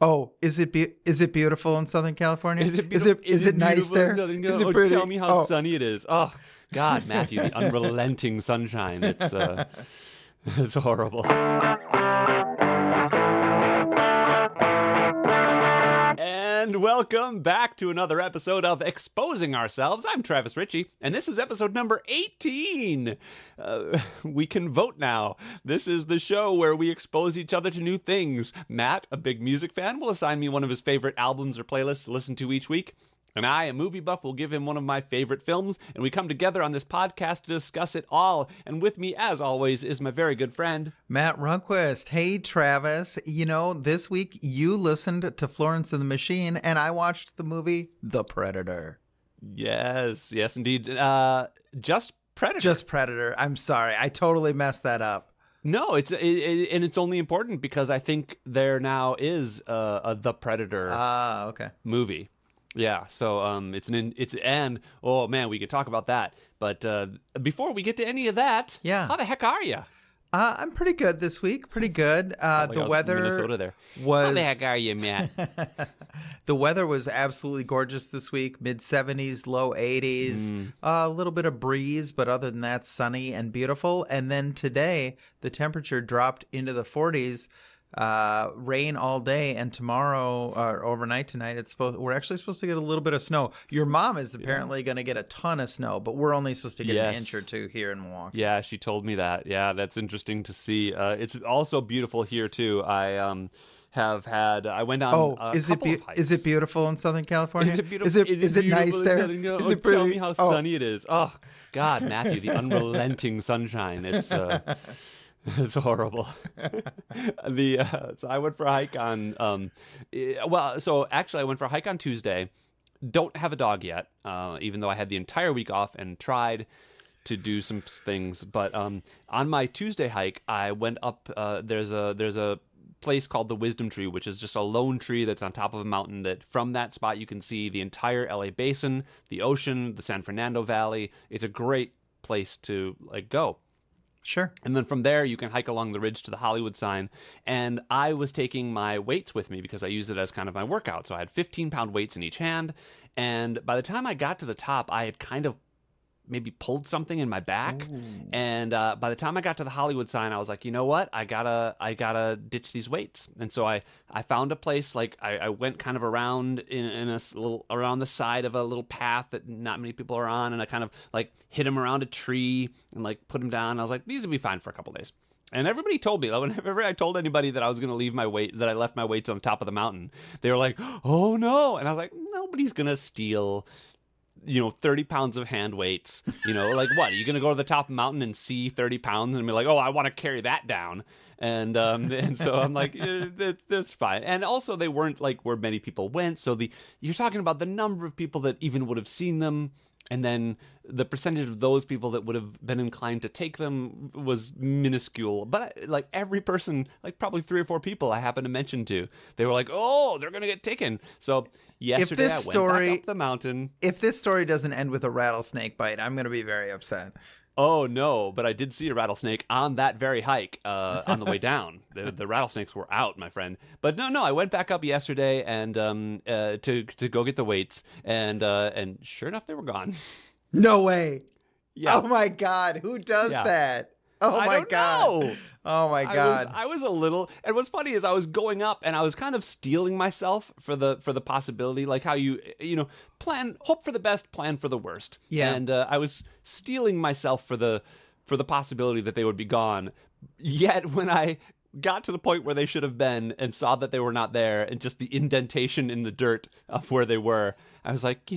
Oh, is it beautiful in Southern California? Is it beautiful? Is it nice beautiful in there? Southern Is it Oh, pretty? tell me how Oh. sunny it is. Oh, God, Matthew, the unrelenting sunshine. It's horrible. And welcome back to another episode of Exposing Ourselves. I'm Travis Ritchie, and this is episode number 18. We can vote now. This is the show where we expose each other to new things. Matt, a big music fan, will assign me one of his favorite albums or playlists to listen to each week. And I, a movie buff, will give him one of my favorite films, and we come together on this podcast to discuss it all. And with me, as always, is my very good friend, Matt Runquist. Hey, Travis. You know, this week you listened to Florence and the Machine, and I watched the movie The Predator. Yes, indeed. Just Predator. Just Predator. I'm sorry. I totally messed that up. No, and it's only important because I think there now is a The Predator Okay. movie. Yeah, so oh man, we could talk about that. But before we get to any of that, Yeah. how the heck are you? I'm pretty good this week. Pretty good. The weather Minnesota there. was. How the heck are you, Matt? The weather was absolutely gorgeous this week. Mid 70s, low 80s. A little bit of breeze, but other than that, sunny and beautiful. And then today, the temperature dropped into the 40s. Rain all day, and tomorrow or overnight tonight we're actually supposed to get a little bit of snow. Your mom is apparently going to get a ton of snow, but we're only supposed to get an inch or two here in Milwaukee. Yeah, she told me that. Yeah, that's interesting to see. It's also beautiful here too. I went on a couple of hikes. Is it beautiful in Southern California? Is it beautiful? Is it nice there? Is it pretty? Tell me how sunny it is. Oh God, Matthew, the unrelenting sunshine. It's horrible. So I went for a hike on so actually I went for a hike on Tuesday. Don't have a dog yet, even though I had the entire week off and tried to do some things. But on my Tuesday hike, I went up. There's a place called the Wisdom Tree, which is just a lone tree that's on top of a mountain. That from that spot you can see the entire LA basin, the ocean, the San Fernando Valley. It's a great place to go. Sure. And then from there, you can hike along the ridge to the Hollywood sign. And I was taking my weights with me because I use it as kind of my workout. So I had 15-pound weights in each hand. And by the time I got to the top, I had kind of maybe pulled something in my back. Ooh. And by the time I got to the Hollywood sign, I was like, you know what? I gotta ditch these weights. And so I found a place, I went kind of around in a little, around the side of a little path that not many people are on. And I kind of hit them around a tree and put them down. I was like, these will be fine for a couple days. And everybody told me, whenever I told anybody that I was going to leave my weight, that I left my weights on the top of the mountain, they were like, oh no. And I was like, nobody's going to steal 30 pounds of hand weights. What? Are you going to go to the top of the mountain and see 30 pounds and be like, oh, I want to carry that down? And so I'm like, that's fine. And also they weren't where many people went. So you're talking about the number of people that even would have seen them. And then the percentage of those people that would have been inclined to take them was minuscule. But every person, probably 3 or 4 people I happened to mention to, they were like, oh, they're going to get taken. So yesterday I went back up the mountain. If this story doesn't end with a rattlesnake bite, I'm going to be very upset. Oh, no, but I did see a rattlesnake on that very hike on the way down. The rattlesnakes were out, my friend. But no, I went back up yesterday and to go get the weights, and sure enough, they were gone. No way. Yeah. Oh, my God. Who does that? Oh, I my don't God. know. Oh, my God. I was a little, and what's funny is I was going up and I was kind of steeling myself for the possibility, like how you hope for the best, plan for the worst. Yeah. And I was steeling myself for the possibility that they would be gone. Yet when I got to the point where they should have been and saw that they were not there and just the indentation in the dirt of where they were, I was like,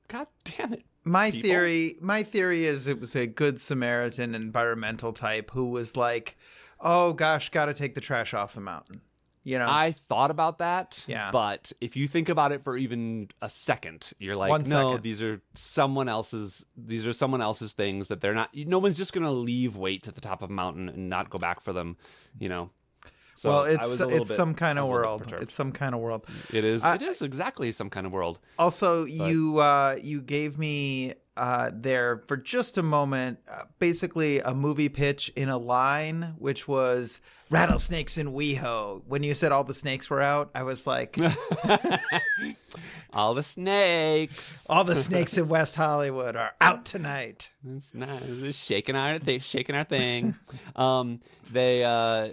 God damn it. My theory is it was a good Samaritan environmental type who was like, oh gosh, got to take the trash off the mountain. I thought about that. Yeah. But if you think about it for even a second, you're like, 1 no, second. these are someone else's things that they're not, no one's just going to leave weights at the top of a mountain and not go back for them, So well, it's some kind of world. perturbed. It's some kind of world. It is. It is exactly some kind of world. Also, you gave me there for just a moment, basically a movie pitch in a line, which was rattlesnakes in WeHo. When you said all the snakes were out, I was like, All the snakes. all the snakes in West Hollywood are out tonight. It's nice. Just shaking our thing. They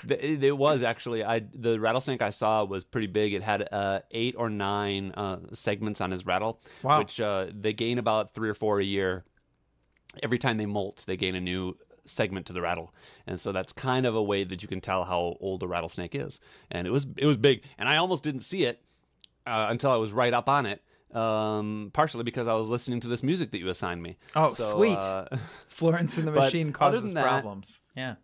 it was actually the rattlesnake I saw was pretty big. It had 8 or 9 segments on his rattle, Wow. which they gain about 3 or 4 a year. Every time they molt, they gain a new segment to the rattle, and so that's kind of a way that you can tell how old a rattlesnake is. And it was big, and I almost didn't see it until I was right up on it. Partially because I was listening to this music that you assigned me. Oh, So, sweet. Florence and the but Machine other causes than that- problems. Yeah.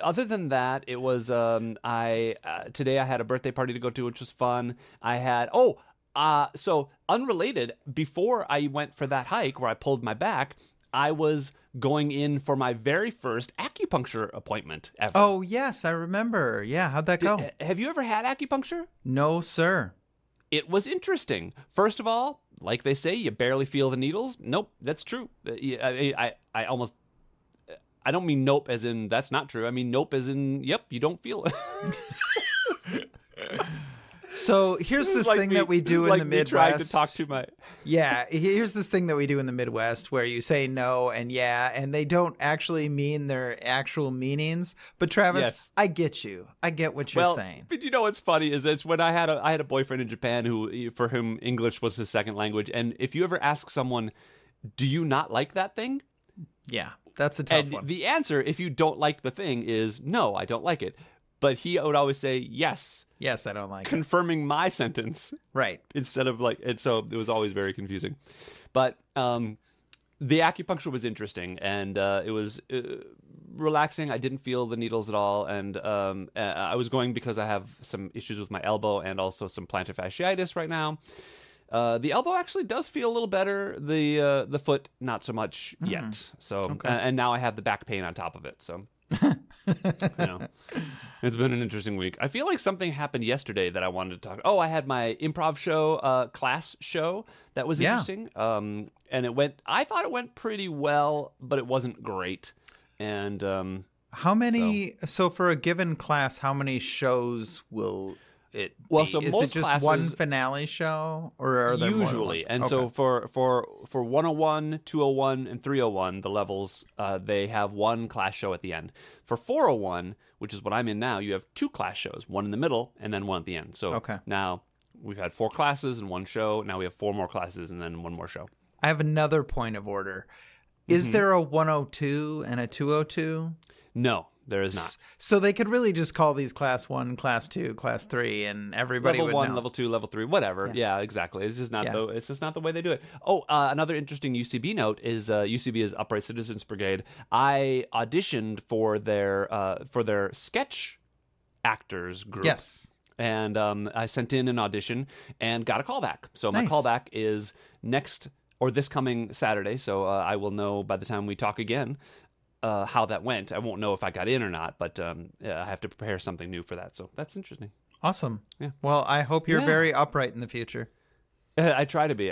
Other than that, it was today I had a birthday party to go to, which was fun. I had so unrelated. Before I went for that hike where I pulled my back, I was going in for my very first acupuncture appointment ever. Oh, yes, I remember. Yeah, how'd that go? Have you ever had acupuncture? No, sir. It was interesting. First of all, like they say, you barely feel the needles. Nope, that's true. I almost. I don't mean nope as in that's not true. I mean nope as in yep, you don't feel it. So here's this like thing me- that we this do is in like the me Midwest. trying to talk to my. Yeah, here's this thing that we do in the Midwest where you say no and yeah, and they don't actually mean their actual meanings. But Travis, Yes. I get you. I get what you're saying. But you know what's funny is it's when I had a boyfriend in Japan for whom English was his second language, and if you ever ask someone, "Do you not like that thing?" Yeah, that's a tough and one. the answer, if you don't like the thing, is no, I don't like it. But he would always say yes, Yes, I don't like it. confirming my sentence. Right. Instead of like, and so it was always very confusing. But the acupuncture was interesting, and it was relaxing. I didn't feel the needles at all, and I was going because I have some issues with my elbow and also some plantar fasciitis right now. The elbow actually does feel a little better. The foot not so much yet. So Okay. and now I have the back pain on top of it. So it's been an interesting week. I feel like something happened yesterday that I wanted to talk. Oh, I had my improv show, class show that was Yeah. interesting. And I thought it went pretty well, but it wasn't great. And How many? So for a given class, how many shows will it be? Well, so Is most it just one classes- finale show, or are there more than usually, one? and Okay. so for 101, 201, and 301, the levels, they have one class show at the end. For 401, which is what I'm in now, you have 2 class shows, one in the middle and then one at the end. So Okay. now we've had 4 classes and 1 show. Now we have 4 more classes and then 1 more show. I have another point of order. Is Mm-hmm. there a 102 and a 202? No, there is not. So they could really just call these class 1, class 2, class 3, and everybody Level would 1, know. level 2, level 3, whatever. Yeah. Yeah, exactly. It's just not Yeah. it's just not the way they do it. Oh, another interesting UCB note is UCB is Upright Citizens Brigade. I auditioned for their sketch actors group. Yes. And I sent in an audition and got a callback. So my Nice. callback is this coming Saturday. So I will know by the time we talk again how that went. I won't know if I got in or not, but I have to prepare something new for that. So that's interesting. Awesome. Yeah. Well, I hope you're Yeah. very upright in the future. I try to be.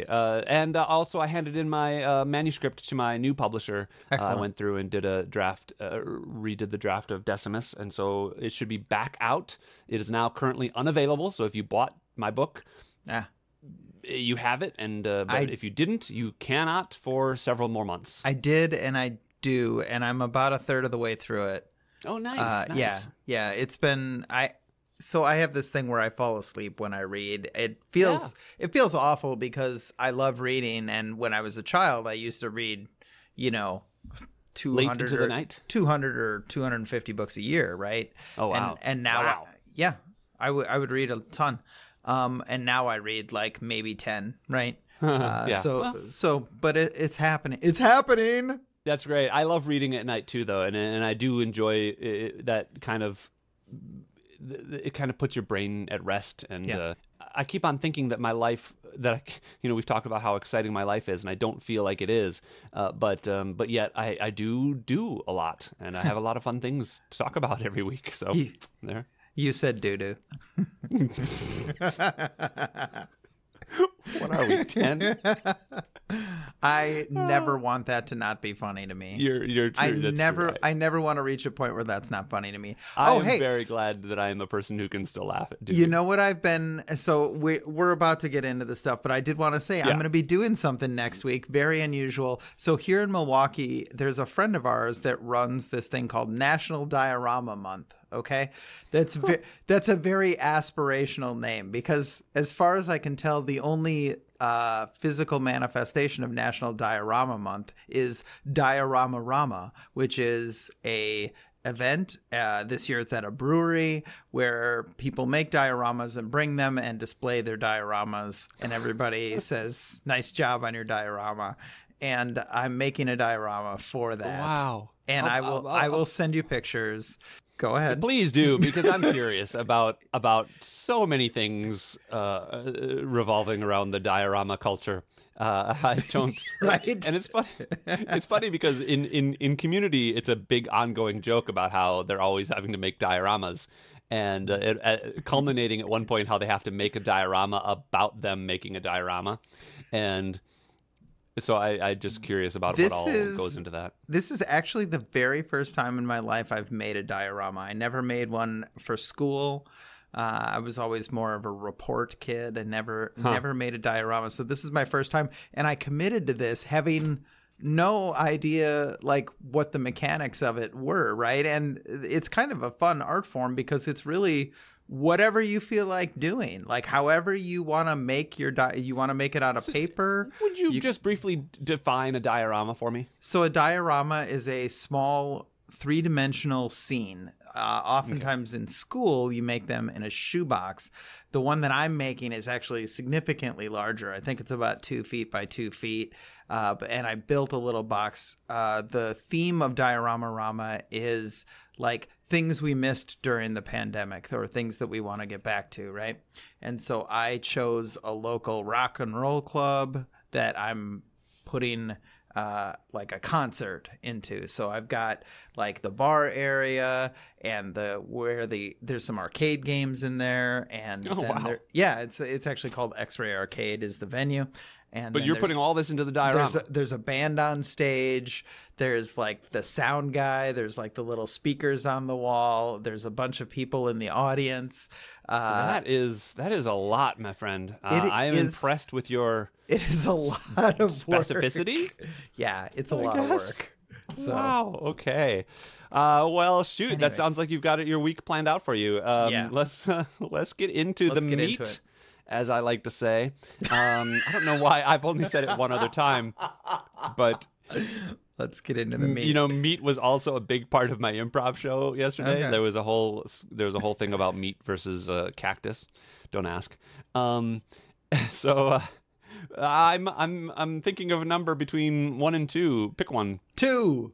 And also, I handed in my manuscript to my new publisher. I Excellent. went through and did a draft, redid the draft of Decimus, and so it should be back out. It is now currently unavailable. So if you bought my book, Ah, you have it, and but I- if you didn't, you cannot for several more months. I did, and I do, and I'm about a third of the way through it. Oh, nice. Nice. Yeah. It's been So I have this thing where I fall asleep when I read. It feels awful because I love reading, and when I was a child, I used to read, 200 Late into the night. 200 or 250 books a year, right? Oh, wow. And now, Wow. I would read a ton. And now I read like maybe 10, right? Yeah. But it's happening. It's happening. That's great. I love reading at night too, though, and I do enjoy that kind of. It kind of puts your brain at rest, and Yeah. I keep on thinking that my life, we've talked about how exciting my life is, and I don't feel like it is, but yet I do a lot, and I have a lot of fun things to talk about every week. So there. You said doo-doo. What are we, 10? I never want that to not be funny to me. You're true. That's true. I never want to reach a point where that's not funny to me. I Oh, am hey, very glad that I am a person who can still laugh at. you know what I've been, so we're about to get into the stuff, but I did want to say I'm Yeah. going to be doing something next week, very unusual. So here in Milwaukee, there's a friend of ours that runs this thing called National Diorama Month. Okay, that's a very aspirational name, because as far as I can tell, the only physical manifestation of National Diorama Month is Diorama Rama, which is a event. This year it's at a brewery where people make dioramas and bring them and display their dioramas, and everybody says, "Nice job on your diorama." And I'm making a diorama for that. Wow. And I will send you pictures. Go ahead. Please do, because I'm curious about so many things revolving around the diorama culture. I don't. Right. And it's funny. It's funny because in community, it's a big ongoing joke about how they're always having to make dioramas, and culminating at one point how they have to make a diorama about them making a diorama, and. So I just curious about what all goes into that. This is actually the very first time in my life I've made a diorama. I never made one for school. I was always more of a report kid and never made a diorama. So this is my first time, and I committed to this having no idea like what the mechanics of it were, right? And it's kind of a fun art form because it's really whatever you feel like doing, like however you want to make your you want to make it out of paper. Would you just briefly define a diorama for me? So a diorama is a small three-dimensional scene. Oftentimes in school you make them in a shoebox. The one that I'm making is actually significantly larger. I think it's about 2 feet by 2 feet, and I built a little box. The theme of Diorama Rama is like things we missed during the pandemic, or things that we want to get back to, right? And so I chose a local rock and roll club that I'm putting like a concert into. So I've got like the bar area and there's some arcade games in there, and it's actually called X-Ray Arcade is the venue. But you're putting all this into the diorama. There's a band on stage. There's like the sound guy. There's like the little speakers on the wall. There's a bunch of people in the audience. That is a lot, my friend. I am impressed with your. It is a lot of specificity. Work. Yeah, it's a lot of work. So. Wow. Okay. Well, shoot. Anyways. That sounds like you've got your week planned out for you. Yeah. Let's get into the meat. As I like to say. I don't know why I've only said it one other time, but let's get into the meat. You know, meat was also a big part of my improv show yesterday. Okay. There was a whole thing about meat versus cactus. Don't ask. So I'm thinking of a number between 1 and 2. Pick one. 2.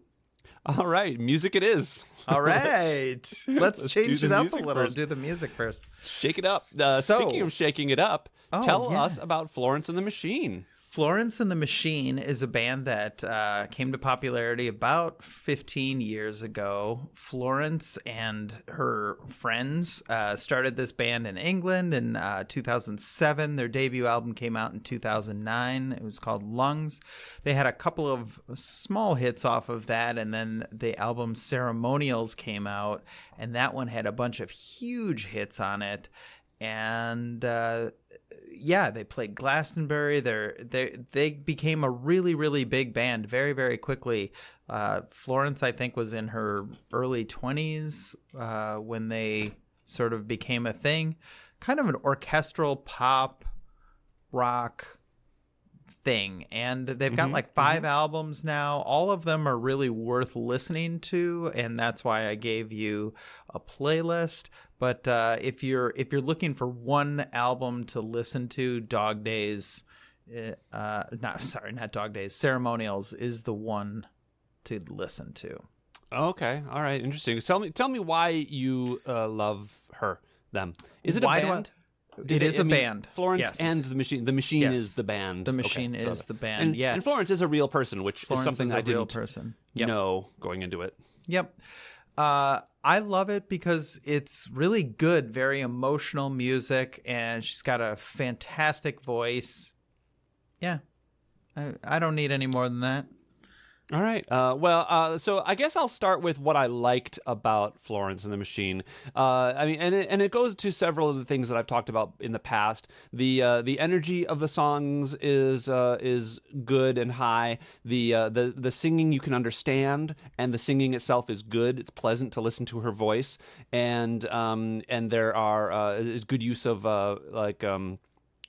All right, music it is. All right. Let's change it up a little. Do the music first. Shake it up. Speaking of shaking it up, tell us about Florence and the Machine. Florence and the Machine is a band that came to popularity about 15 years ago. Florence and her friends started this band in England in 2007. Their debut album came out in 2009. It was called Lungs. They had a couple of small hits off of that, and then the album Ceremonials came out, and that one had a bunch of huge hits on it. And they played Glastonbury. They became a really, really big band very, very quickly. Florence, I think, was in her early 20s when they sort of became a thing. Kind of an orchestral pop rock thing. And they've got like 5 albums now. All of them are really worth listening to, and that's why I gave you a playlist. But if you're looking for one album to listen to, Dog Days, not Dog Days, Ceremonials is the one to listen to. Okay, all right, interesting. Tell me why you love them. Is it a band? It is a band. Florence yes. and the Machine. The Machine is the band. The Machine is the band. Yeah, and Florence is a real person, which Florence is something I didn't know going into it. Yep. I love it because it's really good, very emotional music, and she's got a fantastic voice, Yeah. I don't need any more than that. All right. So I guess I'll start with what I liked about Florence and the Machine. I mean, and it goes to several of the things that I've talked about in the past. The energy of the songs is good and high. The singing you can understand, and the singing itself is good. It's pleasant to listen to her voice, and there are good use of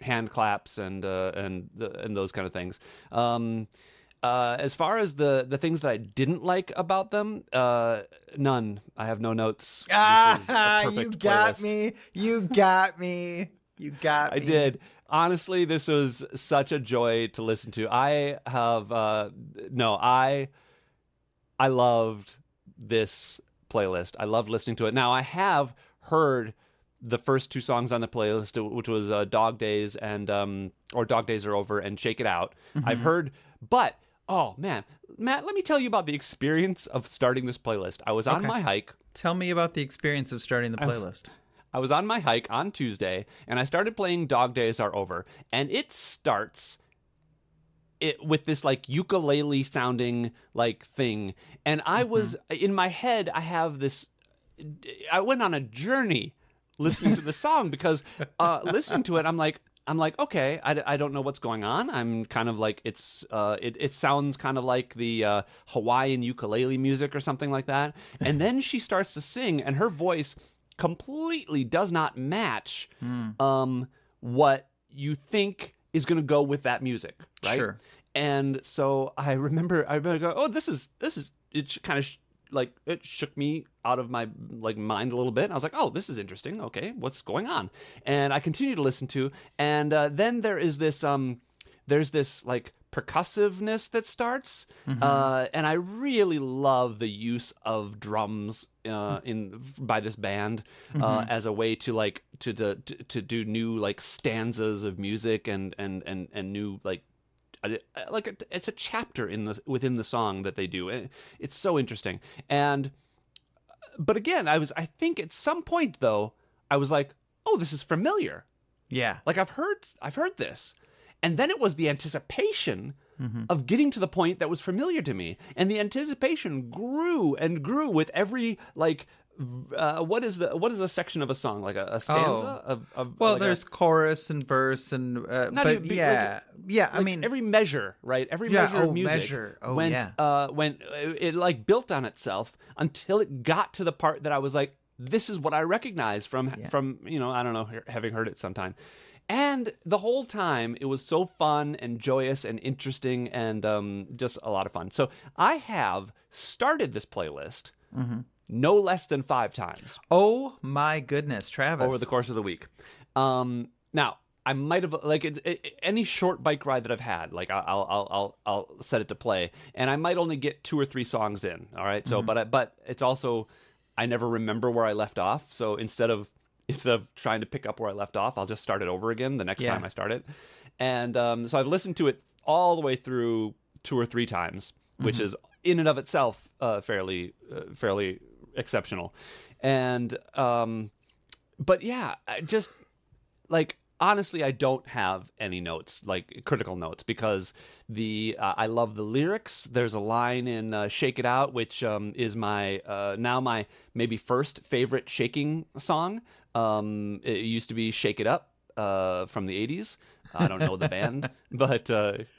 hand claps and those kind of things. As far as the things that I didn't like about them, none. I have no notes. This is a perfect You got playlist. me. You got me. You got I me. did. Honestly, this was such a joy to listen to. I have no, I loved this playlist. I loved listening to it. Now I have heard the first two songs on the playlist, which was Dog Days and or Dog Days Are Over and Shake It Out. I've Mhm. heard, but oh man, Matt, let me tell you about the experience of starting this playlist. I was on Okay. my hike. Tell me about the experience of starting the I, playlist. I was on my hike on Tuesday, and I started playing Dog Days Are Over, and it starts it with this like ukulele sounding like thing, and I Mhm. was in my head. I went on a journey listening to the song because listening to it, I'm like, okay, I don't know what's going on. I'm kind of like, it sounds kind of like the Hawaiian ukulele music or something like that. And then she starts to sing, and her voice completely does not match Mm. what you think is going to go with that music, right? Sure. And so I remember go, oh, it kind of like it shook me out of my like mind a little bit. I was like, oh, this is interesting. Okay, what's going on? And I continue to listen to, and then there's this like percussiveness that starts, Mhm. and I really love the use of drums in by this band Mhm. as a way to like to do new like stanzas of music and new it's a chapter in the within the song that they do. It's so interesting. And but again, I think at some point though, I was like, "Oh, this is familiar. Yeah. Like I've heard this." And then it was the anticipation Mhm. of getting to the point that was familiar to me, and the anticipation grew and grew with every like what is a section of a song, like a stanza Oh. of Well, like a there's chorus and verse and not but even yeah. Yeah, I like mean, every measure, right? Every yeah, measure of oh, music measure. Oh, yeah. went it like built on itself until it got to the part that I was like, this is what I recognize Yeah. from I don't know, having heard it sometime. And the whole time it was so fun and joyous and interesting and just a lot of fun. So I have started this playlist Mhm. no less than 5 times Oh my goodness, over the Travis. course of the week. Now I might have like any short bike ride that I've had, like I'll set it to play, and I might only get 2 or 3 songs in. All right, so Mhm. but it's also I never remember where I left off, so instead of trying to pick up where I left off, I'll just start it over again the next Yeah. time I start it, and so I've listened to it all the way through 2 or 3 times, which Mhm. is in and of itself fairly exceptional, and but yeah, I just like honestly, I don't have any notes, like critical notes, because the I love the lyrics. There's a line in "Shake It Out," which is my now my maybe first favorite shaking song. It used to be "Shake It Up" from the '80s. I don't know the band, but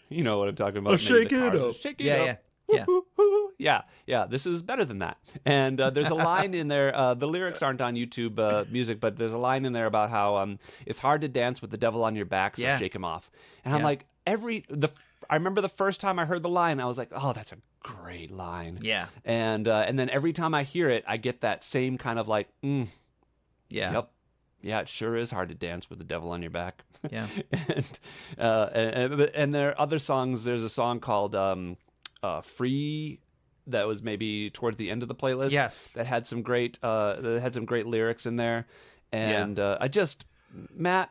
you know what I'm talking Oh, about. Maybe the shake it cars up. just shake it Yeah, up. yeah. Yeah. Woo-hoo-hoo. Yeah, yeah, this is better than that. And there's a line in there. The lyrics aren't on YouTube Music, but there's a line in there about how it's hard to dance with the devil on your back, so Yeah. shake him off. And I'm Yeah. like, I remember the first time I heard the line, I was like, oh, that's a great line. Yeah. And then every time I hear it, I get that same kind of like, Yeah. yep, yeah, it sure is hard to dance with the devil on your back. Yeah. And there are other songs. There's a song called "Free" that was maybe towards the end of the playlist Yes. that had some great lyrics in there. Yeah. And Matt,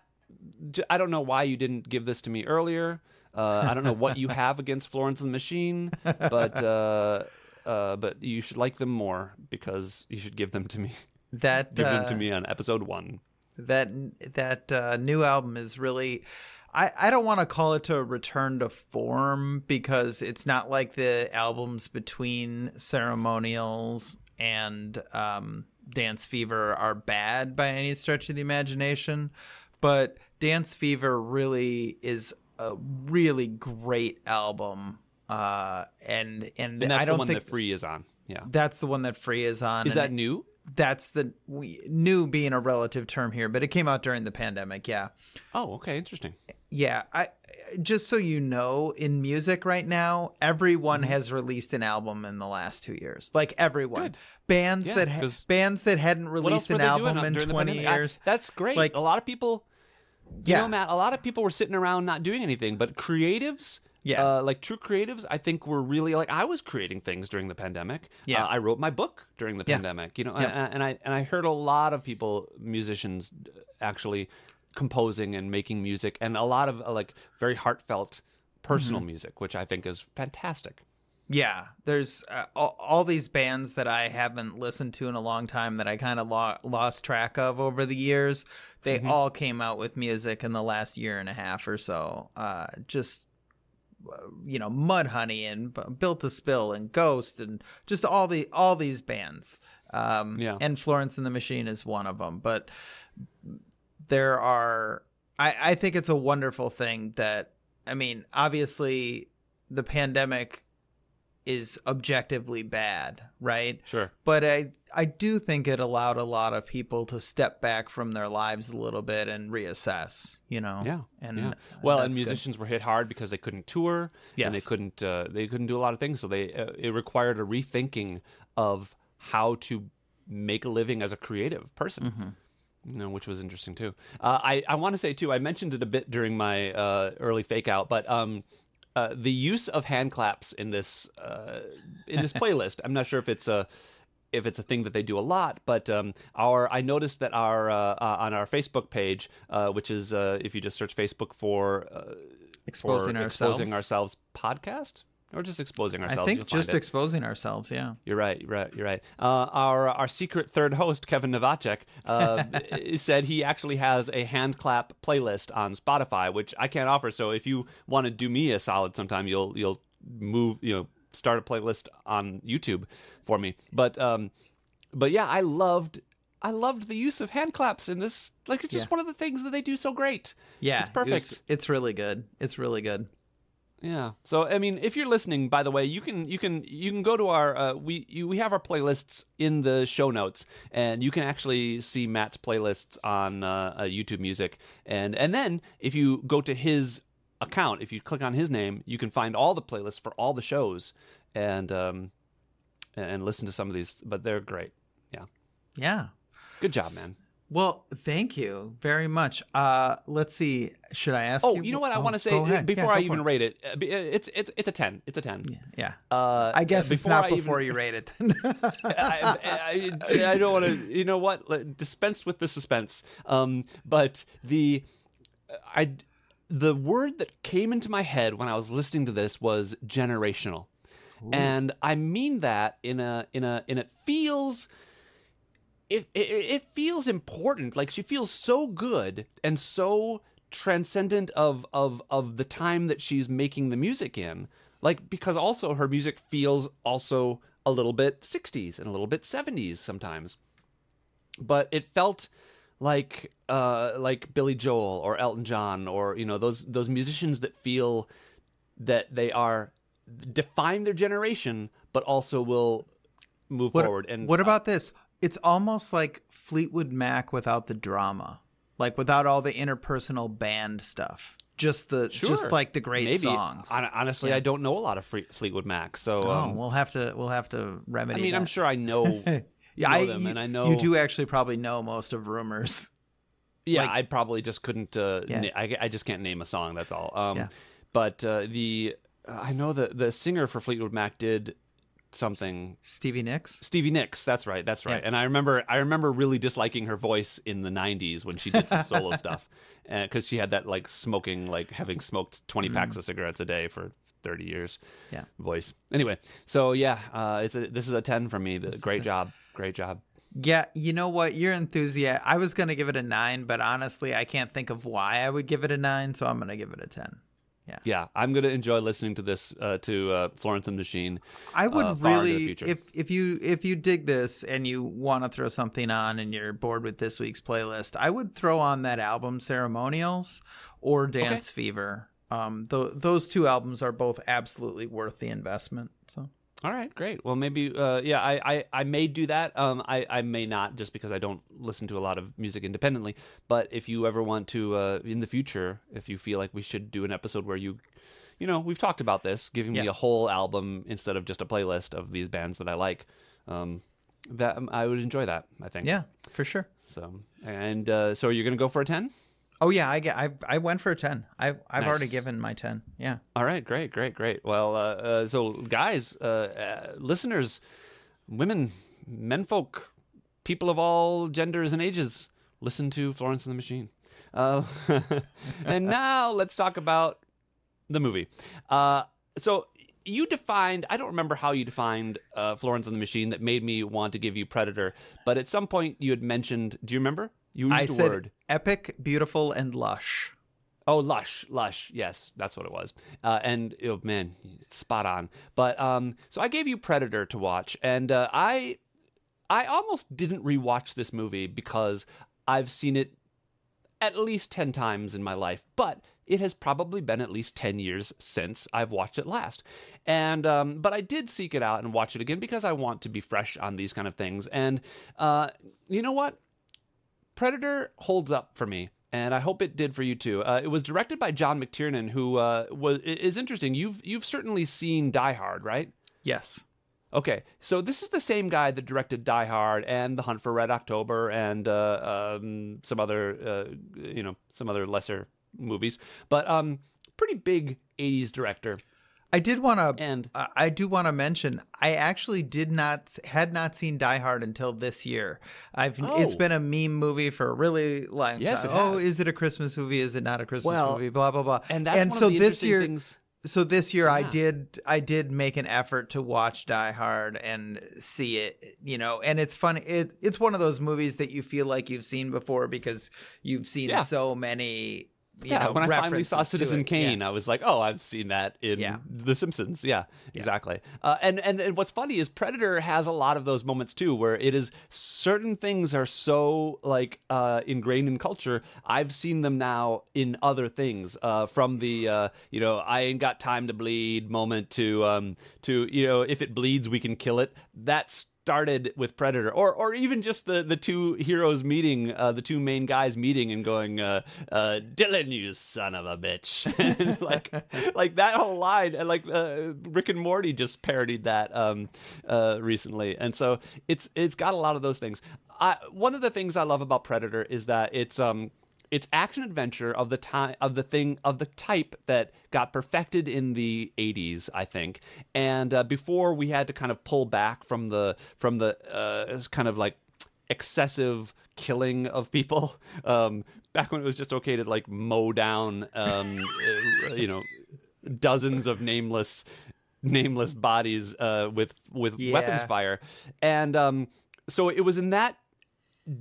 I don't know why you didn't give this to me earlier. I don't know what you have against Florence and the Machine, but you should like them more because you should give them to me. that Give them to me on episode 1. that new album is really I don't want to call it a return to form because it's not like the albums between Ceremonials and Dance Fever are bad by any stretch of the imagination, but Dance Fever really is a really great album. And And that's I the don't one think that Free is on. Yeah. that's the one that Free is on. Is And that new? that's the new being a relative term here, but it came out during the pandemic. Yeah. Oh, okay, interesting. Yeah, I just so you know, in music right now, everyone Mm-hmm. has released an album in the last 2 years. Like everyone, Good. bands Yeah, that 'cause bands that hadn't what else released were an they doing album in during the 20 pandemic? years. That's great. Like, A lot of people, yeah, Matt, a lot of people were sitting around not doing anything, but creatives, yeah, like true creatives, I think were really like I was creating things during the pandemic. yeah, I wrote my book during the yeah, pandemic, yeah. and I heard a lot of people, musicians, actually composing and making music, and a lot of like very heartfelt, personal Mhm. music, which I think is fantastic. Yeah, there's all these bands that I haven't listened to in a long time that I kind of lost track of over the years. They Hmm. all came out with music in the last year and a half or so. Just Mudhoney and Built to Spill and Ghost and just all these bands. Yeah. And Florence and the Machine is one of them. But there are, I think it's a wonderful thing that, I mean, obviously the pandemic is objectively bad, right? Sure. But I do think it allowed a lot of people to step back from their lives a little bit and reassess, Yeah. and Yeah. Well, and that's good. musicians were hit hard because they couldn't tour and Yes. they couldn't do a lot of things. So it required a rethinking of how to make a living as a creative person. Which was interesting too. I want to say too, I mentioned it a bit during my early fake out, but the use of hand claps in this playlist, I'm not sure if it's a thing that they do a lot, but I noticed that our on our Facebook page, which is if you just search Facebook for Exposing Exposing ourselves. Ourselves podcast, or just Exposing I Ourselves, think you'll find just it. exposing ourselves, yeah. You're right. You're right. Our secret third host, Kevin Novacek, said he actually has a hand clap playlist on Spotify, which I can't offer. So if you want to do me a solid, sometime you'll move start a playlist on YouTube for me. But yeah, I loved the use of hand claps in this. Like, it's just Yeah. one of the things that they do so great. Yeah, It's perfect. It's really good. It's really good. Yeah. So I mean, if you're listening, by the way, you can go to our we have our playlists in the show notes, and you can actually see Matt's playlists on YouTube Music, and then if you go to his account, if you click on his name, you can find all the playlists for all the shows, and listen to some of these. But they're great. Yeah. Yeah. Good job, man. Well, thank you very much. Let's see. Should I ask Oh, you? you know what I want to say go ahead. before Yeah, I go even for rate it? It's a 10. It's a 10. Yeah. I guess it's not before you rate it then. I don't want to. You know what? Dispense with the suspense. But the word that came into my head when I was listening to this was generational, and I mean that in it feels. It feels important. Like, she feels so good and so transcendent of the time that she's making the music in. Like, because also her music feels also a little bit 60s and a little bit 70s sometimes. But it felt like Billy Joel or Elton John, or those musicians that feel that they are define their generation, but also will move forward. And what about this? It's almost like Fleetwood Mac without the drama, like without all the interpersonal band stuff. Just like the great maybe songs. Honestly, Yeah. I don't know a lot of Fleetwood Mac, so we'll have to remedy. I mean, I'm that. sure I know. Yeah, them, and I know you do actually probably know most of Rumors. Yeah, like- I probably just couldn't. Yeah. I just can't name a song. That's all. Yeah. But I know the singer for Fleetwood Mac did something. Stevie Nicks. Stevie Nicks. That's right. Yeah. And I remember really disliking her voice in the '90s when she did some solo stuff, because she had that like smoking, like having smoked 20 packs of cigarettes a day for 30 years. Yeah. Voice. Anyway, so yeah, this is a 10 from me. Great job. Yeah, you know what? You're enthusiastic. I was gonna give it a 9, but honestly, I can't think of why I would give it a 9, so I'm gonna give it a 10. Yeah. Yeah, I'm gonna enjoy listening to this to Florence and the Machine I would far into the really, future. if you dig this and you want to throw something on and you're bored with this week's playlist, I would throw on that album Ceremonials or Okay. Dance Fever. Those two albums are both absolutely worth the investment. So All right, great. Well, maybe, yeah, I may do that. I may not, just because I don't listen to a lot of music independently. But if you ever want to, in the future, if you feel like we should do an episode where we've talked about this, giving yeah, me a whole album instead of just a playlist of these bands that I like, that I would enjoy that, I think. yeah, for sure. So, and so you're gonna go for a 10? Oh yeah, I went for a 10. I've already Nice. given my 10. Yeah. All right, great, great, great. Well, so guys, listeners, women, menfolk, people of all genders and ages, listen to Florence and the Machine. Uh, and now let's talk about the movie. So you defined, I don't remember how you defined Florence and the Machine that made me want to give you Predator, but at some point you had mentioned, do you remember? You I used a said word. epic, beautiful, and lush. Oh, lush, lush. Yes, that's what it was. And oh man, spot on. But so I gave you Predator to watch, and I almost didn't rewatch this movie because I've seen it at least 10 times in my life, but it has probably been at least 10 years since I've watched it last. And but I did seek it out and watch it again because I want to be fresh on these kind of things. And you know what? Predator holds up for me, and I hope it did for you too. It was directed by John McTiernan, who is interesting. You've certainly seen Die Hard, right? Yes. Okay, so this is the same guy that directed Die Hard and The Hunt for Red October and some other lesser movies, but pretty big '80s director. I did want to. And I do want to mention. I actually had not seen Die Hard until this year. It's oh, been a meme movie for a really long yes, time. it Oh, has. is it a Christmas movie? Is it not a Christmas Well, movie? Blah blah blah. and that's And one of so the this interesting year, things. Yeah. I did make an effort to watch Die Hard and see it. And it's funny. It's one of those movies that you feel like you've seen before because you've seen Yeah. so many. Yeah, when I finally saw references to Citizen it. Kane, Yeah. I was like, "Oh, I've seen that in Yeah. The Simpsons." Yeah, Yeah. exactly. And what's funny is Predator has a lot of those moments too, where it is certain things are so like ingrained in culture. I've seen them now in other things, from the I ain't got time to bleed moment to if it bleeds we can kill it. That's started with Predator, or even just the two heroes meeting, the two main guys meeting and going, Dylan, you son of a bitch, and like that whole line, and like Rick and Morty just parodied that recently, and so it's got a lot of those things. One of the things I love about Predator is that it's action adventure of the type that got perfected in the 80s, I think. And before we had to kind of pull back from the kind of like excessive killing of people. Back when it was just okay to like mow down dozens of nameless bodies with weapons Yeah. fire. And so it was in that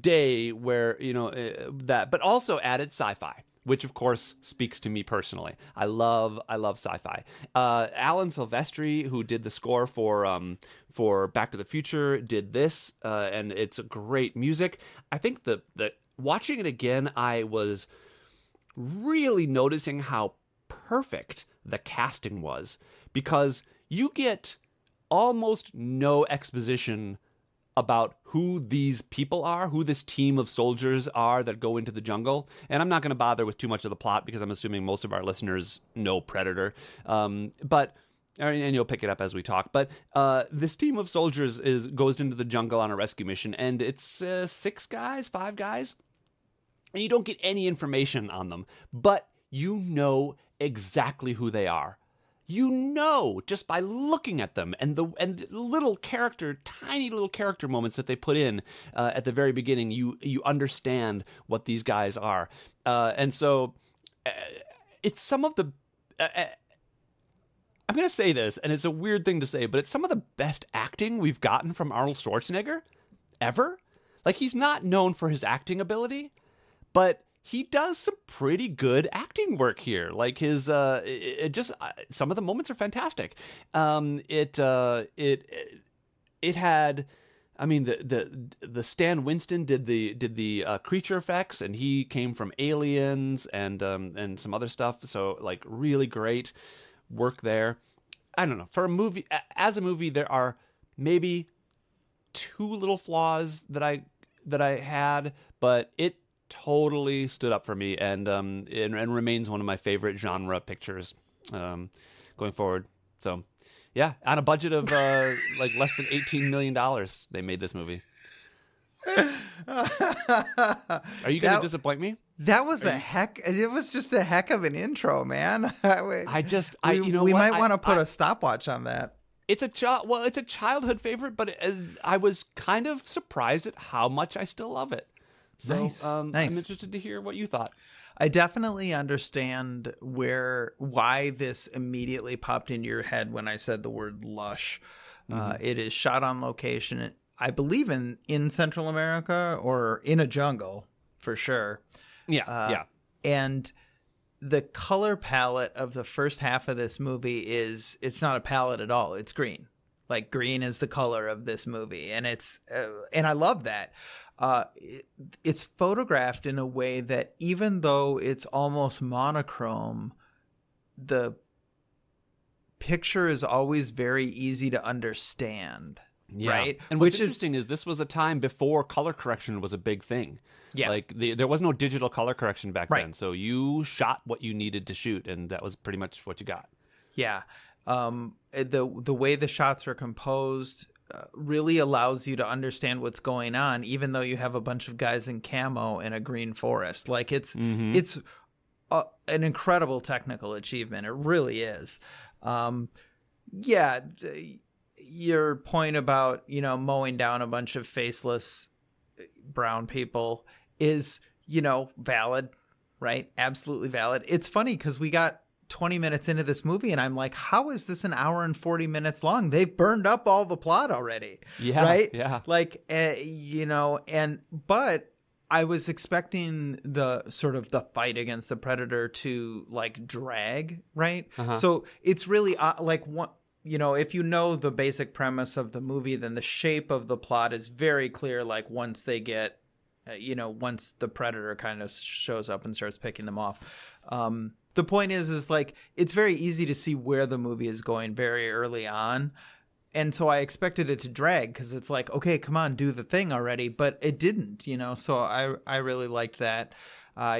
day where that, but also added sci-fi, which of course speaks to me personally. I love sci-fi. Alan Silvestri, who did the score for Back to the Future, did this, and it's a great music. I think the watching it again, I was really noticing how perfect the casting was, because you get almost no exposition about who these people are, who this team of soldiers are that go into the jungle. And I'm not going to bother with too much of the plot because I'm assuming most of our listeners know Predator. And you'll pick it up as we talk. But this team of soldiers goes into the jungle on a rescue mission, and it's 5 guys, and you don't get any information on them, but you know exactly who they are. You know just by looking at them, and tiny little character moments that they put in at the very beginning. You understand what these guys are, and so it's some of the. I'm going to say this, and it's a weird thing to say, but it's some of the best acting we've gotten from Arnold Schwarzenegger ever. Like, he's not known for his acting ability, but he does some pretty good acting work here. Like his, it just some of the moments are fantastic. It had, I mean, the Stan Winston did the creature effects, and he came from Aliens and some other stuff. So like really great work there. I don't know, for a movie, as a movie, there are maybe two little flaws that I had, but it totally stood up for me, and remains one of my favorite genre pictures going forward. So, yeah, on a budget of like less than $18 million, they made this movie. Are you going to disappoint me? That was it was just a heck of an intro, man. We might want to put a stopwatch on that. It's a childhood favorite, but I was kind of surprised at how much I still love it. So Nice. I'm interested to hear what you thought. I definitely understand why this immediately popped into your head when I said the word lush. It is shot on location, I believe in Central America or in a jungle for sure. Yeah. And the color palette of the first half of this movie it's not a palette at all. It's green. Like green is the color of this movie. And and I love that. It's photographed in a way that even though it's almost monochrome, the picture is always very easy to understand. Yeah. Right. And what's interesting is this was a time before color correction was a big thing. Yeah. Like there was no digital color correction back Right. then. So you shot what you needed to shoot, and that was pretty much what you got. Yeah. The way the shots are composed really allows you to understand what's going on, even though you have a bunch of guys in camo in a green forest. Like it's an incredible technical achievement. It really is. Your point about, mowing down a bunch of faceless brown people is, valid, right? Absolutely valid. It's funny because we got 20 minutes into this movie and I'm like, how is this an hour and 40 minutes long? They've burned up all the plot already. Yeah. Right? Yeah. Like, but I was expecting the sort of the fight against the Predator to like drag, right? So it's really like one. If you know the basic premise of the movie, then the shape of the plot is very clear. Like once they get, once the Predator kind of shows up and starts picking them off. The point is like, it's very easy to see where the movie is going very early on. And so I expected it to drag because it's like, okay, come on, do the thing already. But it didn't, so I really liked that.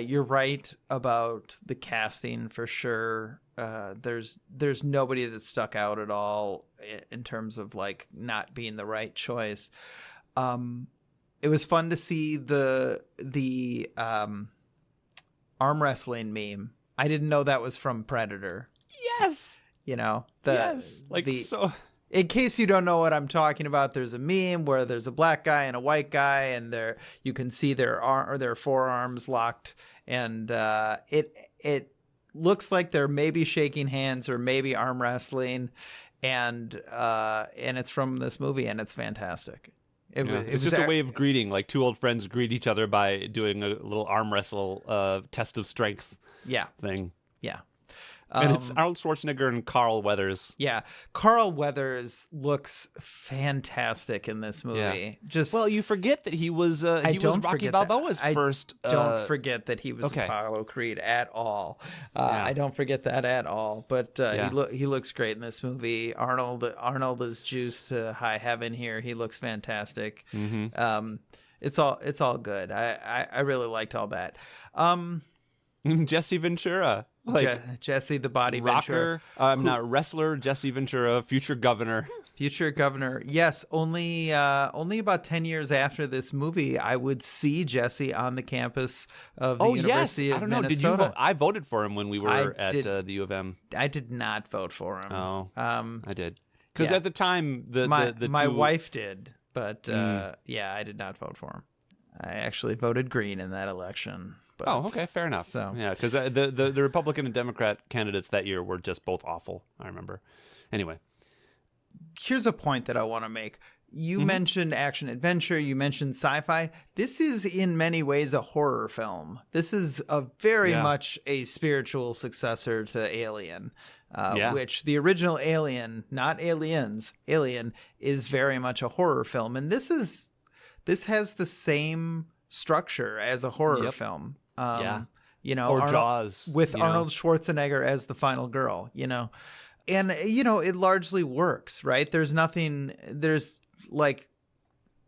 You're right about the casting for sure. There's nobody that stuck out at all in terms of like not being the right choice. It was fun to see the arm wrestling meme. I didn't know that was from Predator. Yes. Yes. Like so. In case you don't know what I'm talking about, there's a meme where there's a black guy and a white guy, and you can see their forearms locked, and it looks like they're maybe shaking hands or maybe arm wrestling, and it's from this movie, and it's fantastic. It's just a way of greeting, like two old friends greet each other by doing a little arm wrestle test of strength. Yeah. Thing. Yeah. And it's Arnold Schwarzenegger and Carl Weathers. Yeah. Carl Weathers looks fantastic in this movie. Yeah. Well, you forget that he was Rocky Balboa's first. Don't forget that he was Apollo Creed at all. I don't forget that at all. But he looks great in this movie. Arnold is juiced to high heaven here. He looks fantastic. Mm-hmm. It's all good. I really liked all that. Jesse Ventura. Jesse the Body Rocker, Ventura. Wrestler Jesse Ventura, future governor. Future governor. Yes, only about 10 years after this movie, I would see Jesse on the campus of the University of Minnesota. Did you vote? I voted for him when we were at the U of M. I did not vote for him. Oh, I did. Because at the time, my wife did, but I did not vote for him. I actually voted green in that election. But, okay, fair enough. So yeah, because the Republican and Democrat candidates that year were just both awful. I remember. Anyway, here's a point that I want to make. You Hmm. mentioned action adventure, you mentioned sci-fi. This is in many ways a horror film. This is a very Yeah. much a spiritual successor to Alien, Yeah. which the original Alien, not Aliens, Alien is very much a horror film, and this has the same structure as a horror Yep. film. Yeah. Or Arnold Jaws, with Arnold Schwarzenegger as the final girl, and it largely works, right? There's like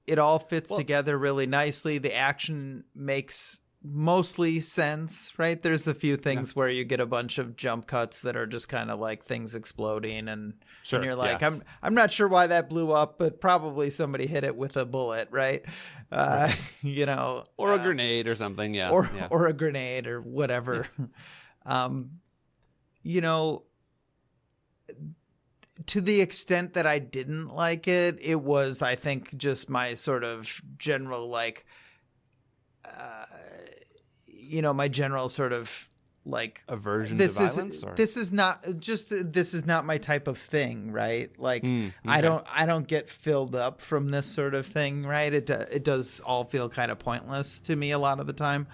it all fits Well, together really nicely. The action makes mostly sense, right? There's a few yeah. things where you get a bunch of jump cuts that are just kind of like things exploding, and Sure. you're like, Yes. I'm not sure why that blew up, but probably somebody hit it with a bullet, right? Uh, Right. you know, Or a grenade or something. Yeah. or Yeah. or a grenade or Yeah. whatever. um, you know, to the extent that I didn't like it, it was, I think, just my sort of general uh, my general sort of like Aversion to this is violence, or this is not my type of thing, right? Like okay. I don't get filled up from this sort of thing, right? It does all feel kind of pointless to me a lot of the time.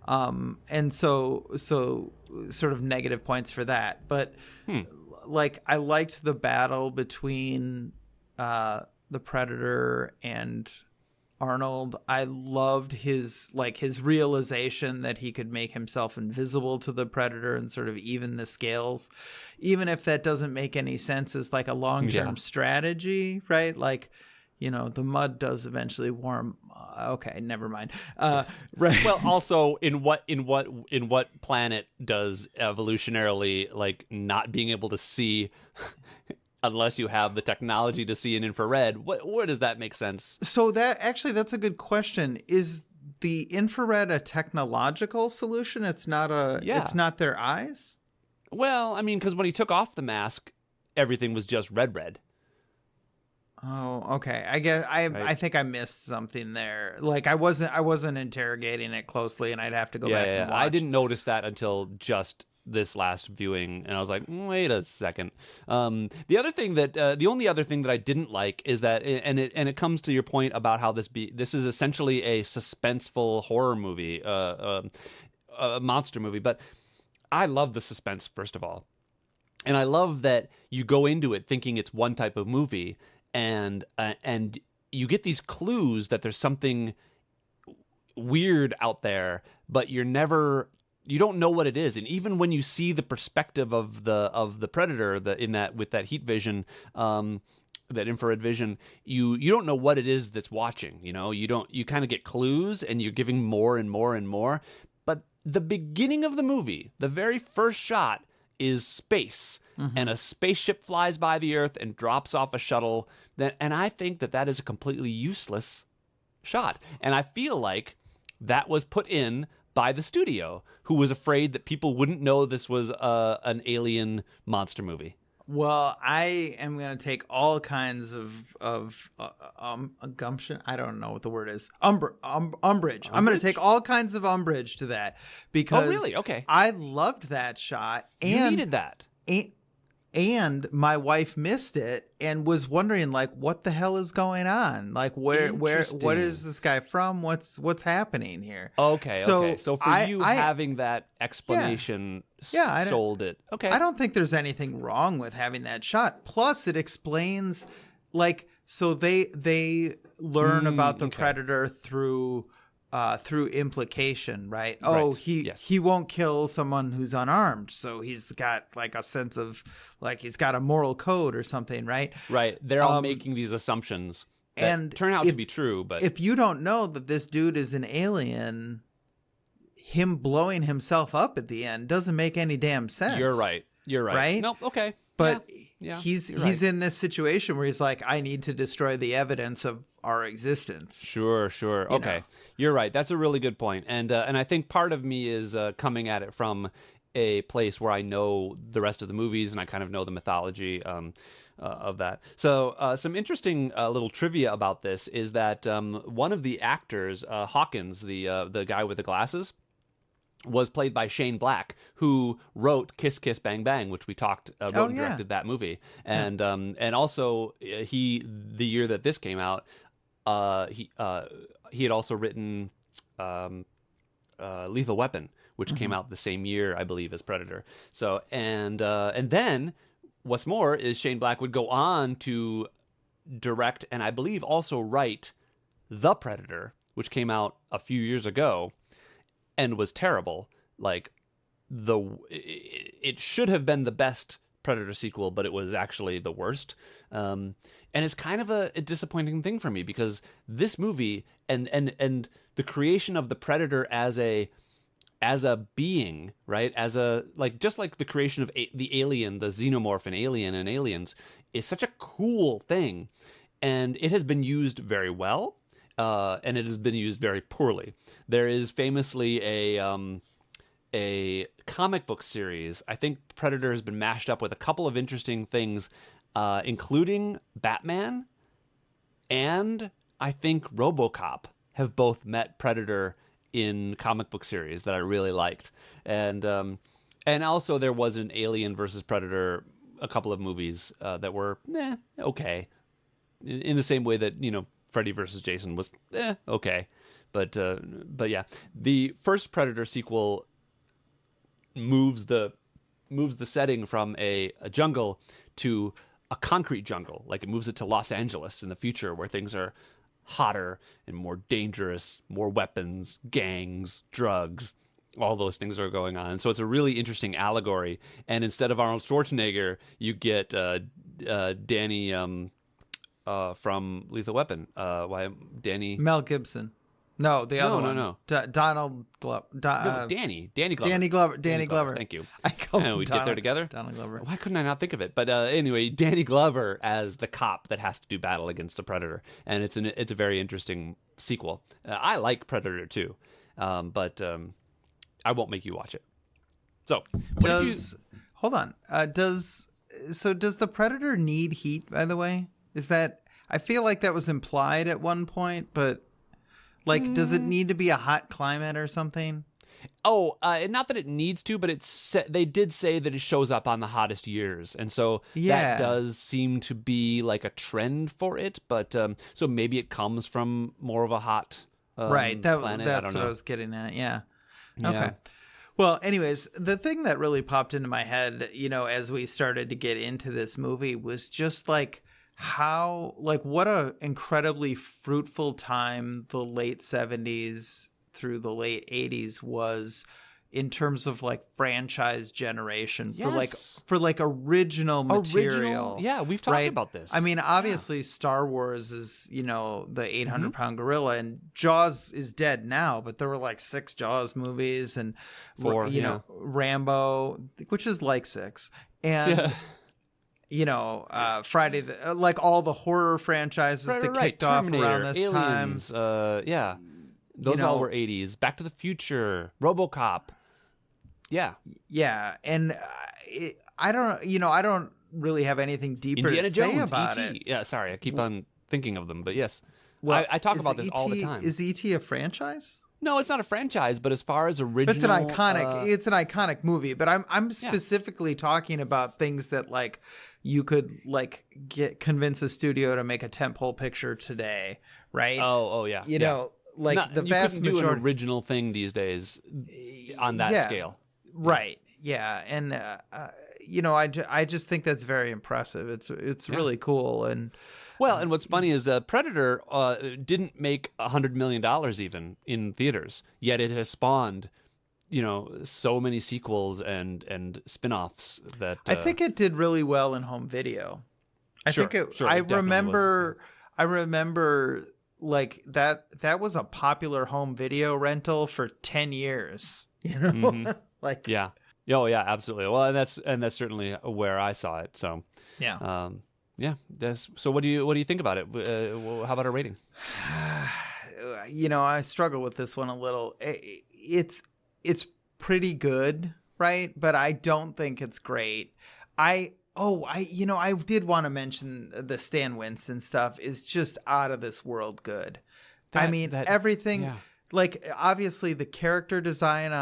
And so sort of negative points for that, but Hmm. like I liked the battle between the Predator and Arnold. I loved his realization that he could make himself invisible to the Predator and sort of even the scales, even if that doesn't make any sense as like a Yeah. long-term strategy, right? Like, the mud does eventually warm. Okay, never mind. Yes. Right. Well, also, in what planet does evolutionarily, like, not being able to see unless you have the technology to see in infrared, where does that make sense? So that's a good question. Is the infrared a technological solution? Yeah. It's not their eyes? Well, I mean, because when he took off the mask, everything was just red, Oh, okay. I guess I right? think I missed something there. Like I wasn't interrogating it closely, and I'd have to go Yeah, back yeah, and yeah. I watch. didn't notice that until just this last viewing, and I was like, wait a second. The only other thing that I didn't like is that, and it comes to your point about how this is essentially a suspenseful horror movie, a monster movie. But I love the suspense, first of all, and I love that you go into it thinking it's one type of movie, and you get these clues that there's something weird out there, but you don't know what it is. And even when you see the perspective of the predator, in that, with that heat vision, that infrared vision, you don't know what it is that's watching. You kind of get clues, and you're giving more and more and more. But the beginning of the movie, the very first shot, is space, Hmm. and a spaceship flies by the Earth and drops off a shuttle. And I think that is a completely useless shot. And I feel like that was put in by the studio, who was afraid that people wouldn't know this was an alien monster movie. Well, I am going to take all kinds of gumption. I don't know what the word is. Umbrage. I'm going to take Umbrage? all kinds of umbrage to that Oh, because really? Okay. I loved that shot, You needed that. and my wife missed it and was wondering like what the hell is going on, like what is Interesting. this guy from, what's happening here. Okay, okay. So So for I you, I having that yeah, explanation yeah, sold it. I Okay. don't think there's anything wrong with having that shot. Plus, it explains, like, so they learn about the Okay. predator through implication, right? Oh, Right. he Yes. won't kill someone who's unarmed, so he's got like a sense of like he's got a moral code or something, right? Right. They're all Um, making these assumptions that and turn out to be true, but if you don't know that this dude is an alien, him blowing himself up at the end doesn't make any damn you're sense, right. You're right. right? Nope. Okay. Yeah. But Yeah. he's You're right. in this situation where he's like, I need to destroy the evidence of our existence. Sure, sure. You know. Okay. You're right. That's a really good point. And I think part of me is coming at it from a place where I know the rest of the movies, and I kind of know the mythology of that. So some interesting little trivia about this is that one of the actors, Hawkins, the guy with the glasses, was played by Shane Black, who wrote Kiss Kiss Bang Bang, which we wrote Oh and yeah. directed that movie, Yeah. and also the year that this came out, he had also written um, Lethal Weapon, which came Hmm. out the same year, I believe, as Predator. So and then what's more is Shane Black would go on to direct and I believe also write The Predator, which came out a few years ago and was terrible. Like it should have been the best Predator sequel, but it was actually the worst. And it's kind of a disappointing thing for me because this movie and the creation of the Predator as a being, right? As a like just like the creation of the alien, the xenomorph in Alien and Aliens is such a cool thing, and it has been used very well, and it has been used very poorly. There is famously a comic book series. I think Predator has been mashed up with a couple of interesting things, including Batman and I think RoboCop have both met Predator in comic book series that I really liked, and also there was an Alien versus Predator, a couple of movies that were okay, in the same way that Freddy versus Jason was okay, but yeah, the first Predator sequel moves the setting from a jungle to a concrete jungle. Like it moves it to Los Angeles in the future where things are hotter and more dangerous, more weapons, gangs, drugs. All those things are going on. So it's a really interesting allegory. And instead of Arnold Schwarzenegger, you get Danny from Lethal Weapon. Danny? Mel Gibson. No, the other No, no, one. no. Donald Glover. No, Danny Glover. Danny Glover. Danny Glover. Thank you. I called I know him we get there together. Donald Glover. Why couldn't I not think of it? But anyway, Danny Glover as the cop that has to do battle against the Predator, and it's a very interesting sequel. I like Predator too, but I won't make you watch it. So, hold on? Does the Predator need heat? By the way, is that I feel like that was implied at one point, but like, does it need to be a hot climate or something? Oh, not that it needs to, but they did say that it shows up on the hottest years, and so that does seem to be like a trend for it. But so maybe it comes from more of a hot right. planet. That's I don't what know. I was getting at. Yeah. Yeah. Okay. Well, anyways, the thing that really popped into my head, as we started to get into this movie was just like what a incredibly fruitful time the late 70s through the late 80s was in terms of like franchise generation for original material. Yeah, we've talked about this. I mean, obviously Star Wars is, the 800-pound gorilla, and Jaws is dead now, but there were like 6 Jaws movies and Rambo, which is like 6. And Friday, like all the horror franchises that kicked Terminator, off around this Aliens, time. Those all were 80s. Back to the Future, RoboCop. Yeah. Yeah, and I don't really have anything deeper Indiana to Jones, say about E.T. it. Yeah, sorry, I keep on thinking of them, but yes. Well, I talk about this all the time. Is E.T. a franchise? No, it's not a franchise, but as far as original, it's an iconic movie. But I'm specifically talking about things that like you could like convince a studio to make a tentpole picture today, right? Oh yeah. You know, like the vast majority, do an original thing these days on that scale, right? Yeah, and I just think that's very impressive. It's really cool. And well, and what's funny is Predator didn't make $100 million even in theaters, yet it has spawned so many sequels and spin-offs that I think it did really well in home video. I remember like that was a popular home video rental for 10 years, Mm-hmm. like yeah. Oh yeah, absolutely. Well, and that's certainly where I saw it. So yeah. Yeah. So what do you think about it? How about a rating? I struggle with this one a little. It's pretty good, right? But I don't think it's great. I did want to mention the Stan Winston stuff is just out of this world good. Everything. Yeah. like obviously the character design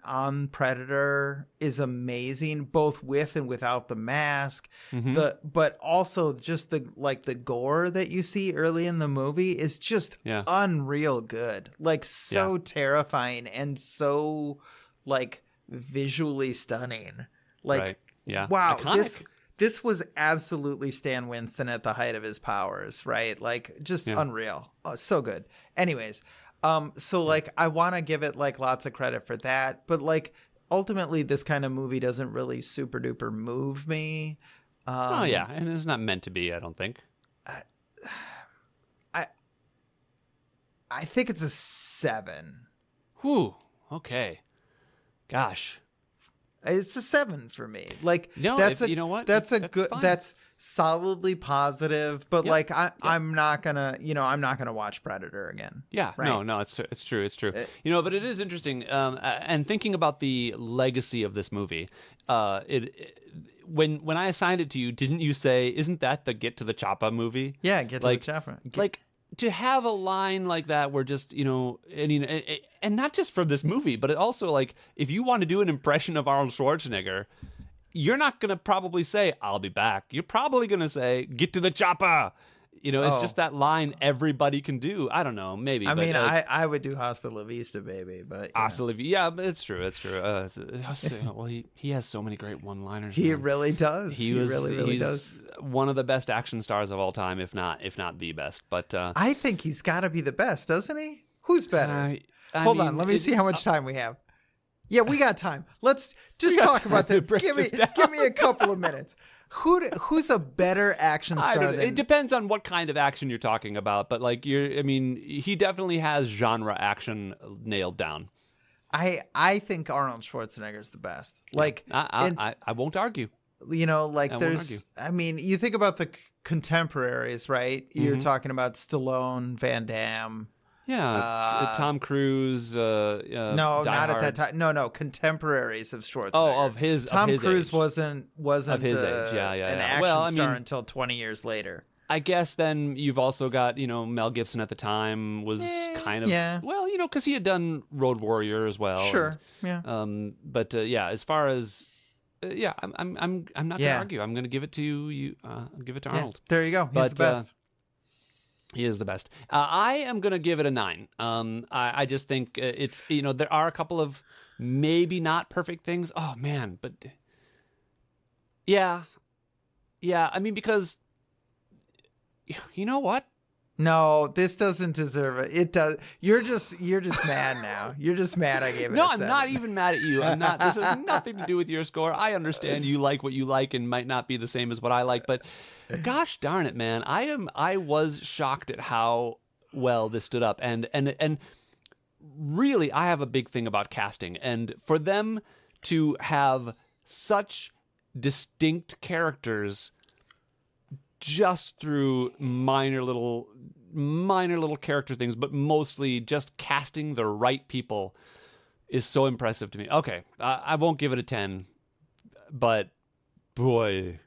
on Predator is amazing, both with and without the mask. Mm-hmm. But also just the gore that you see early in the movie is just Yeah. unreal good. Like so terrifying and so like visually stunning. Like Right. Yeah. wow, Iconic. this was absolutely Stan Winston at the height of his powers, right? Like just unreal. Oh, so good. Anyways, so like I want to give it like lots of credit for that, but like ultimately this kind of movie doesn't really super duper move me. Oh yeah, and it's not meant to be, I don't think. I I think it's a 7. Whew. Okay. Gosh. It's a 7 for me. Like No, that's you know what? That's That's good. fine. That's solidly positive. But Yep. like I'm not gonna I'm not gonna watch Predator again. Yeah, Right. no, it's true, but it is interesting. And thinking about the legacy of this movie, when I assigned it to you, didn't you say, "Isn't that the Get to the Choppa movie?" Yeah, get to Like- the chopper. Like to have a line like that, where just and not just from this movie, but it also like if you want to do an impression of Arnold Schwarzenegger, you're not gonna probably say, "I'll be back." You're probably gonna say, "Get to the chopper." It's just that line everybody can do. I don't know, maybe. I but, mean, I would do Hasta La Vista, baby, but yeah, but it's true. It's true. Well, he has so many great one-liners. he man. really does. He really he's does. one of the best action stars of all time, if not the best. But I think he's got to be the best, doesn't he? Who's better? I Hold mean, on, let me see how much time we have. Yeah, we got time. Let's just got talk time about to that. break this down. Give me a couple of minutes. Who's a better action I star don't know. than It depends on what kind of action you're talking about, but like he definitely has genre action nailed down. I think Arnold Schwarzenegger's the best. Like I won't argue. like I won't argue. there's I mean, you think about the contemporaries, right? You're Mhm. talking about Stallone, Van Damme. Yeah, Tom Cruise. No, Die not Hard. at that time. No, contemporaries of Schwarzenegger. Oh, of his Tom of his Cruise age. wasn't Of his age. Yeah, an yeah. action Well, I star mean, until 20 years later. I guess then you've also got Mel Gibson at the time was kind of yeah. well because he had done Road Warrior as well. Sure. Yeah. But yeah, as far as I'm not Yeah. gonna argue. I'm gonna give it to you. Give it to Arnold. There you go. He's But, the best. He is the best. I am gonna give it a 9. I just think it's there are a couple of maybe not perfect things. Oh man, but yeah. I mean because you know what? No, this doesn't deserve it. It does. You're just mad now. You're just mad I gave it No, a I'm 7. not even mad at you. I'm not. This has nothing to do with your score. I understand you like what you like and might not be the same as what I like, but gosh darn it, man. I was shocked at how well this stood up. And really I have a big thing about casting. And for them to have such distinct characters just through minor little character things, but mostly just casting the right people is so impressive to me. Okay, I won't give it a 10, but boy,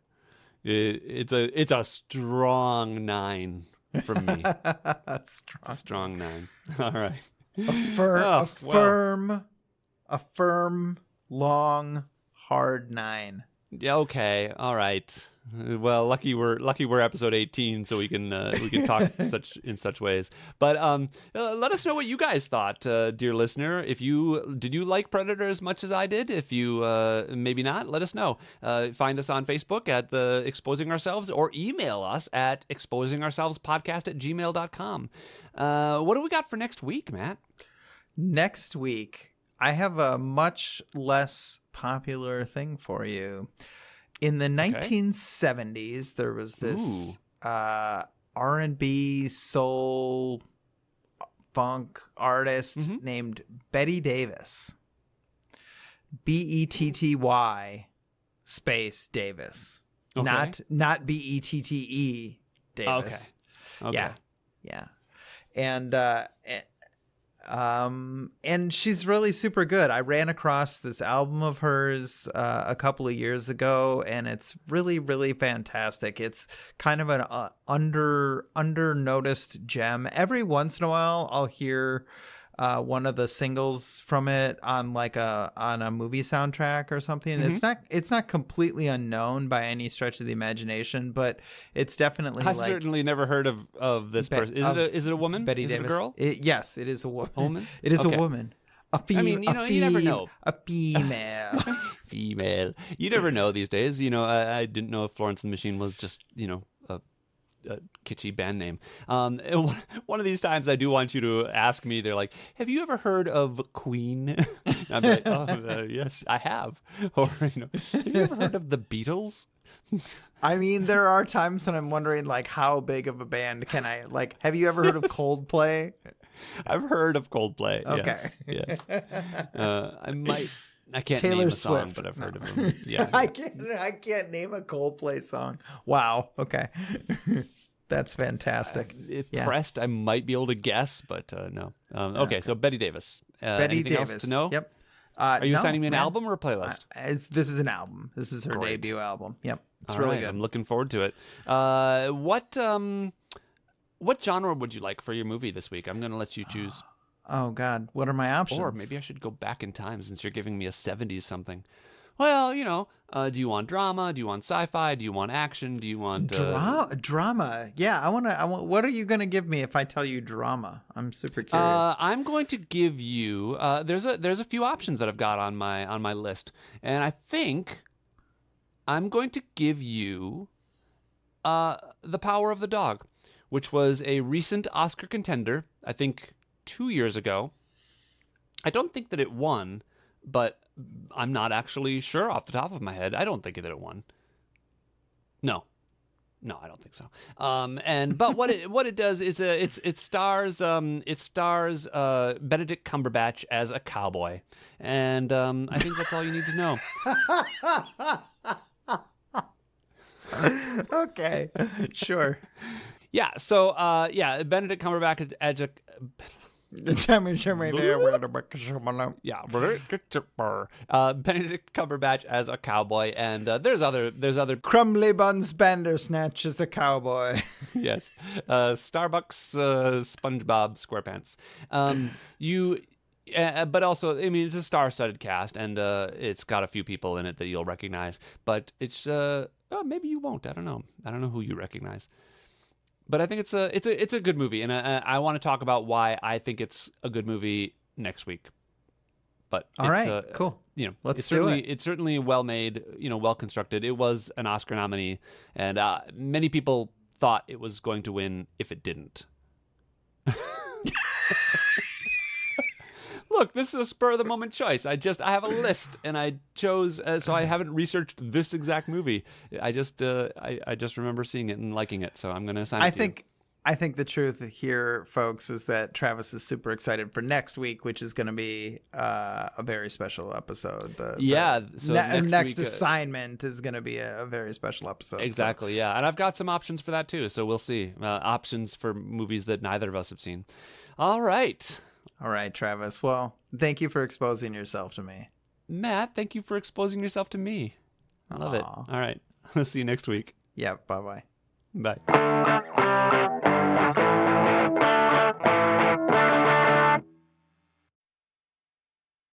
it's a strong 9 from me. That's It's a strong 9. All right. A firm, long, hard 9. Yeah. Okay. All right. Well, lucky we're episode 18, so we can talk in such ways. But let us know what you guys thought, dear listener. Did you like Predator as much as I did? If you maybe not, let us know. Find us on Facebook at the Exposing Ourselves, or email us at exposingourselvespodcast@gmail.com. What do we got for next week, Matt? Next week, I have a much less popular thing for you. In the 1970s, there was this R&B soul funk artist named Betty Davis. Betty space Davis. Okay. Not Bette Davis. Okay. Yeah. And she's really super good. I ran across this album of hers a couple of years ago, and it's really, really fantastic. It's kind of an under noticed gem. Every once in a while, I'll hear one of the singles from it on like on a movie soundtrack or something. Mhm. It's not completely unknown by any stretch of the imagination, but it's definitely I've like certainly never heard of this person. Is it a woman? Betty Is it a Davis. girl? Yes, it is a woman. A woman? It is a Okay. woman. I mean, you never know. A female. Female. You never know these days. I didn't know if Florence the Machine was just, a kitschy band name. And one of these times I do want you to ask me, they're like, have you ever heard of Queen? And I'd be like, oh, yes, I have. Or, have you ever heard of the Beatles? I mean, there are times when I'm wondering, like, how big of a band can I, like, have you ever heard of Coldplay? I've heard of Coldplay. Okay. Yes. I can't Taylor name a Swift. song, but I've heard of them. Yeah. I can't name a Coldplay song. Wow. Okay. That's fantastic. If Yeah. pressed, I might be able to guess, but no. Okay, so Betty Davis. Betty anything Davis. else to know? Yep. Are you No, assigning me an man. album or a playlist? This is an album. This is her Great. debut album. Yep. It's All really right, good. I'm looking forward to it. What genre would you like for your movie this week? I'm going to let you choose. Oh God, what are my options? Or maybe I should go back in time since you're giving me a 70s something. Well, do you want drama? Do you want sci-fi? Do you want action? Do you want drama. Yeah, I want. What are you gonna give me if I tell you drama? I'm super curious. I'm going to give you. There's a few options that I've got on my list, and I think I'm going to give you The Power of the Dog, which was a recent Oscar contender. I think 2 years ago. I don't think that it won, but I'm not actually sure off the top of my head. I don't think that it won. No, I don't think so. But what it does is it stars Benedict Cumberbatch as a cowboy, and I think that's all you need to know. Okay, sure. Yeah. So Benedict Cumberbatch as a Benedict Cumberbatch as a cowboy, and there's other Crumbly Buns Bandersnatch is a cowboy. yes, Starbucks, SpongeBob SquarePants. But also, I mean, it's a star-studded cast, and it's got a few people in it that you'll recognize. But it's maybe you won't. I don't know who you recognize. But I think it's a good movie, and I want to talk about why I think it's a good movie next week. But all right, cool. Let's do it. It's certainly well made, well constructed. It was an Oscar nominee, and many people thought it was going to win if it didn't. Look, this is a spur of the moment choice. I have a list, and I chose. So I haven't researched this exact movie. I just remember seeing it and liking it. So I'm going to assign it to you. I think the truth here, folks, is that Travis is super excited for next week, which is going to be a very special episode. So next week, assignment is going to be a very special episode. Exactly, yeah. And I've got some options for that too. So we'll see. Options for movies that neither of us have seen. All right. All right, Travis. Well, thank you for exposing yourself to me. Matt, thank you for exposing yourself to me. I love it. All right. I'll see you next week. Yeah, bye-bye. Bye.